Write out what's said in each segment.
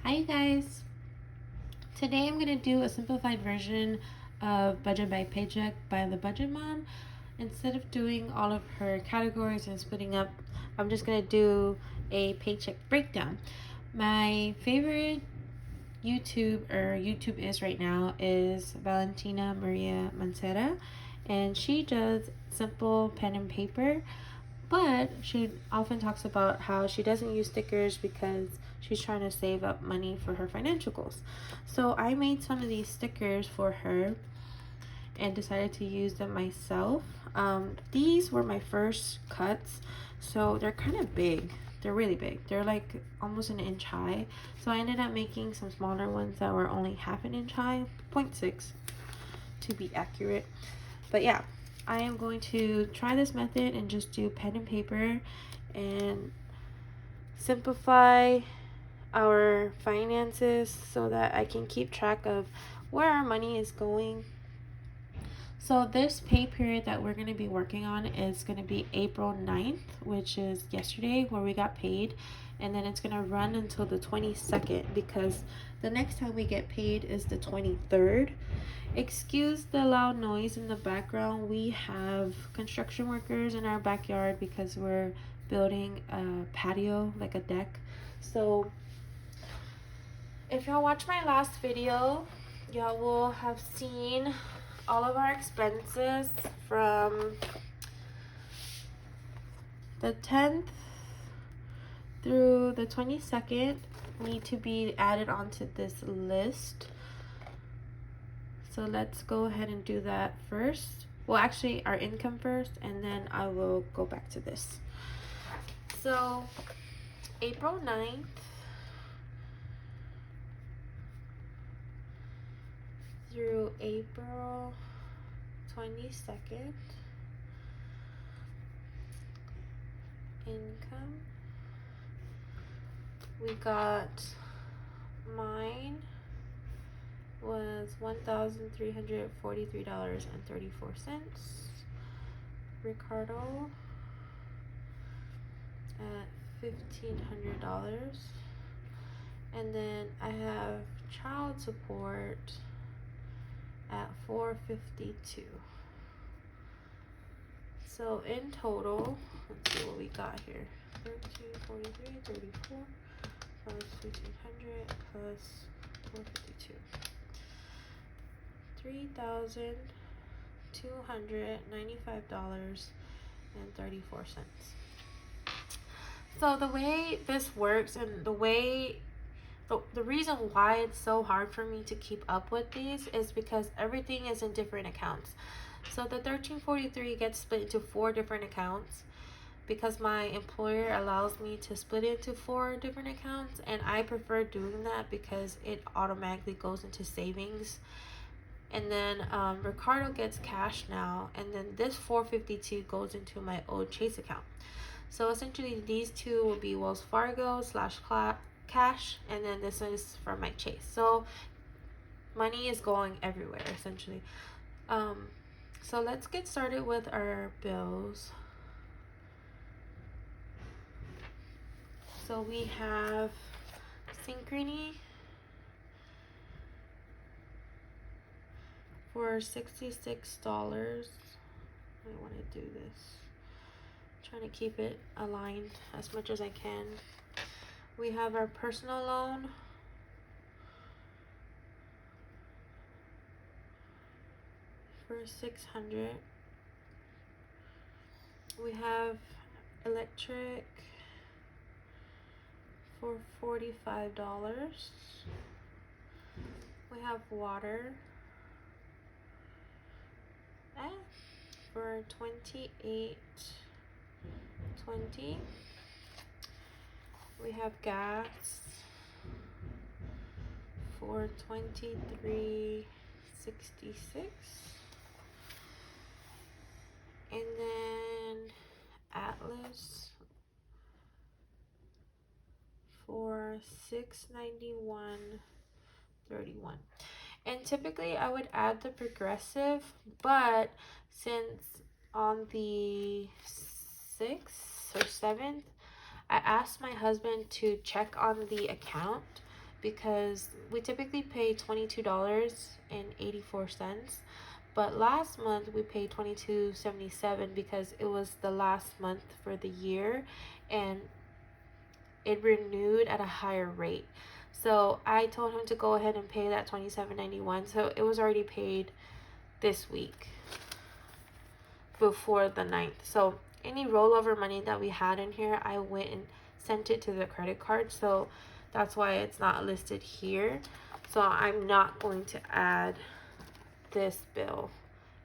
Hi you guys! Today I'm going to do a simplified version of Budget by Paycheck by the Budget Mom. Instead of doing all of her categories and splitting up, I'm just going to do a paycheck breakdown. My favorite YouTube is right now is Valentina Maria Mancera, and she does simple pen and paper, but she often talks about how she doesn't use stickers because she's trying to save up money for her financial goals. So I made some of these stickers for her and decided to use them myself. These were my first cuts, so they're kind of big. They're really big. They're like almost an inch high. So I ended up making some smaller ones that were only half an inch high, 0.6 to be accurate. But yeah, I am going to try this method and just do pen and paper and simplify our finances so that I can keep track of where our money is going. So this pay period that we're going to be working on is going to be April 9th, which is yesterday where we got paid. And then it's going to run until the 22nd because the next time we get paid is the 23rd. Excuse the loud noise in the background. We have construction workers in our backyard because we're building a patio, like a deck. So if y'all watch my last video, y'all will have seen all of our expenses from the 10th through the 22nd need to be added onto this list. So let's go ahead and do that first. Well, actually our income first, and then I will go back to this. So April 9th through April 22nd, income, we got, mine was $1,343.34. Ricardo at $1,500. And then I have child support at $452. So in total, let's see what we got here. 1343, 34 plus 1,500 plus 452. $3,295.34. So the way this works and the reason why it's so hard for me to keep up with these is because everything is in different accounts. So the 1343 gets split into 4 different accounts because my employer allows me to split it into 4 different accounts, and I prefer doing that because it automatically goes into savings. And then Ricardo gets cash now, and then this 452 goes into my old Chase account. So essentially these two will be Wells Fargo / cash, and then this is for my Chase. So money is going everywhere essentially. So let's get started with our bills. So we have Synchrony for $66. I want to do this. Trying to keep it aligned as much as I can. We have our personal loan for $600. We have electric for $45. We have water for $28.20. We have gas for $23.66. And then Atlas for $691.31. And typically I would add the progressive, but since on the 6th or 7th I asked my husband to check on the account because we typically pay $22.84, but last month we paid $22.77 because it was the last month for the year and it renewed at a higher rate. So I told him to go ahead and pay that $27.91. So it was already paid this week before the 9th. So any rollover money that we had in here, I went and sent it to the credit card. So that's why it's not listed here. So I'm not going to add this bill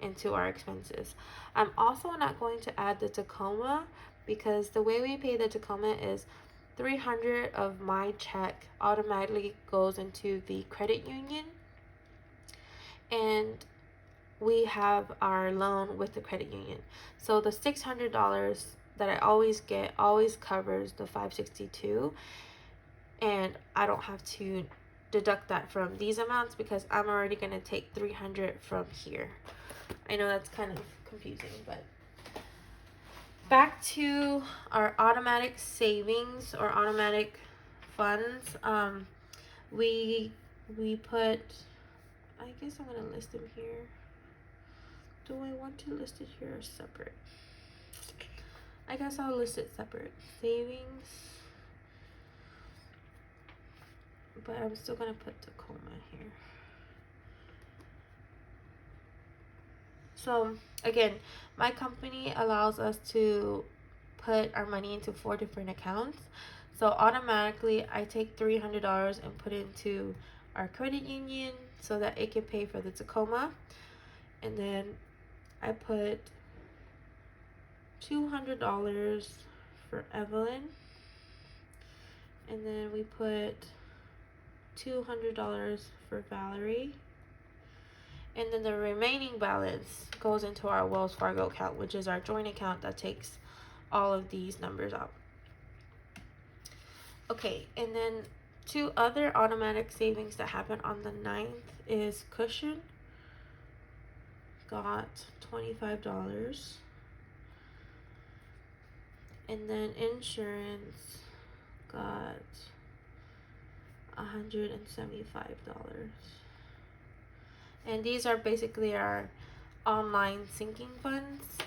into our expenses. I'm also not going to add the Tacoma because the way we pay the Tacoma is 300 of my check automatically goes into the credit union, and we have our loan with the credit union. So the $600 that I always get always covers the $562, and I don't have to deduct that from these amounts because I'm already going to take 300 from here. I know that's kind of confusing, but back to our automatic savings or automatic funds. We put, I guess I'm gonna list them here. Do I want to list it here or separate? I guess I'll list it separate. Savings, but I'm still gonna put Tacoma here. So again, my company allows us to put our money into 4 different accounts. So automatically I take $300 and put it into our credit union so that it can pay for the Tacoma. And then I put $200 for Evelyn. And then we put $200 for Valerie. And then the remaining balance goes into our Wells Fargo account, which is our joint account that takes all of these numbers out. Okay, and then 2 other automatic savings that happen on the 9th is Cushion got $25, and then insurance got $175. And these are basically our online sinking funds.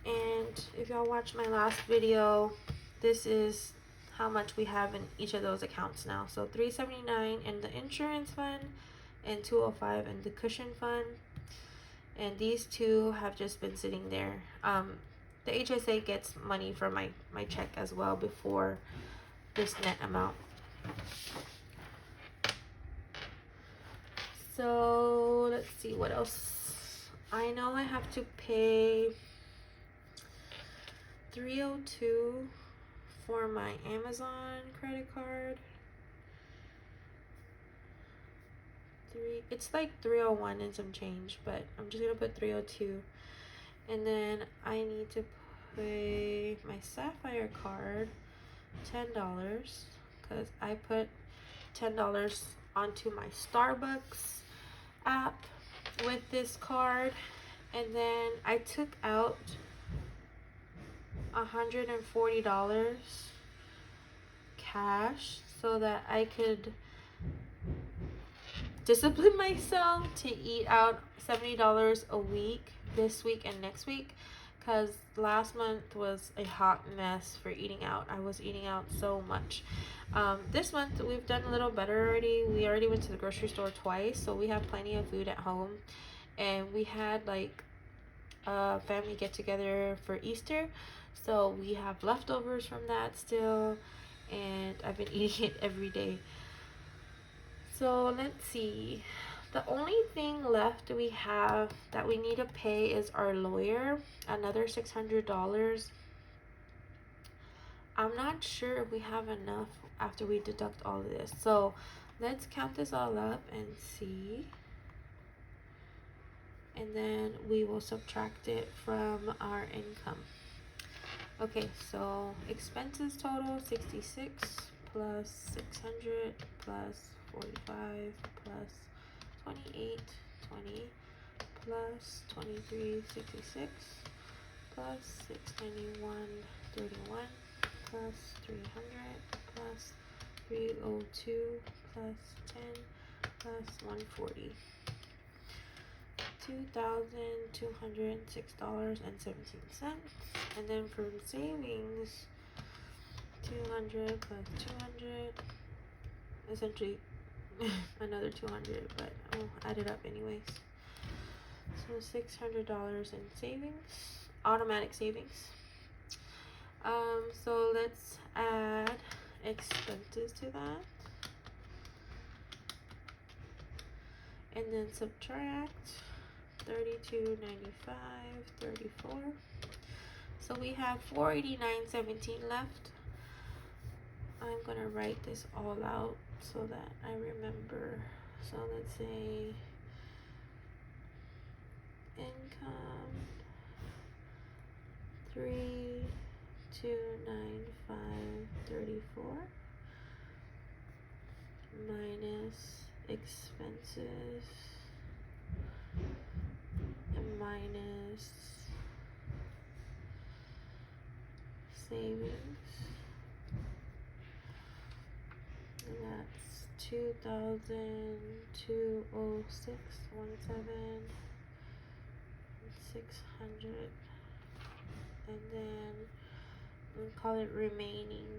And if y'all watch my last video, this is how much we have in each of those accounts now. So $379 in the insurance fund and $205 in the cushion fund. And these 2 have just been sitting there. The HSA gets money from my check as well before this net amount. So let's see what else. I know I have to pay $302 for my Amazon credit card. It's like $301 and some change, but I'm just gonna put $302. And then I need to pay my Sapphire card $10 because I put $10 onto my Starbucks app with this card. And then I took out $140 cash so that I could discipline myself to eat out $70 a week this week and next week, because last month was a hot mess for eating out. I was eating out so much. This month we've done a little better already. We already went to the grocery store twice, so we have plenty of food at home. And we had like a family get together for Easter, so we have leftovers from that still, and I've been eating it every day. So let's see. The only thing left we have that we need to pay is our lawyer, another $600. I'm not sure if we have enough after we deduct all of this. So let's count this all up and see. And then we will subtract it from our income. Okay, so expenses total 66 plus 600 plus 45 plus 28 20 plus 23 66 plus 691 31 plus 300 plus 302 plus 10 plus 140. $2,206.17. And then from savings, 200 plus 200, essentially another 200, but I'll add it up anyways. So $600 in savings, automatic savings. So let's add expenses to that, and then subtract 32.95, 34. So we have 489.17 left. I'm gonna write this all out so that I remember. So let's say income 3,295.34 minus expenses and minus savings, and that's 2,206.17, 600, and then we'll call it remaining.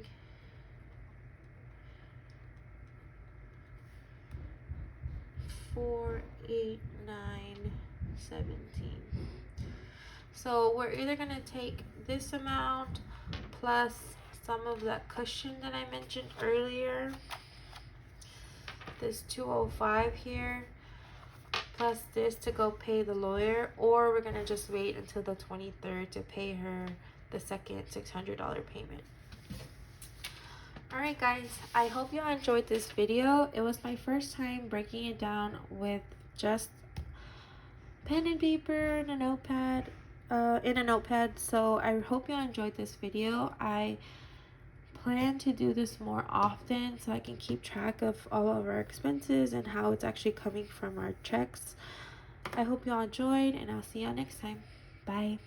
$489.17. So we're either gonna take this amount plus some of that cushion that I mentioned earlier, this 205 here, plus this to go pay the lawyer, or we're gonna just wait until the 23rd to pay her the second $600 payment. Alright guys, I hope you enjoyed this video. It was my first time breaking it down with just pen and paper and a notepad, so I hope you enjoyed this video. I plan to do this more often so I can keep track of all of our expenses and how it's actually coming from our checks. I hope you all enjoyed, and I'll see y'all next time. Bye.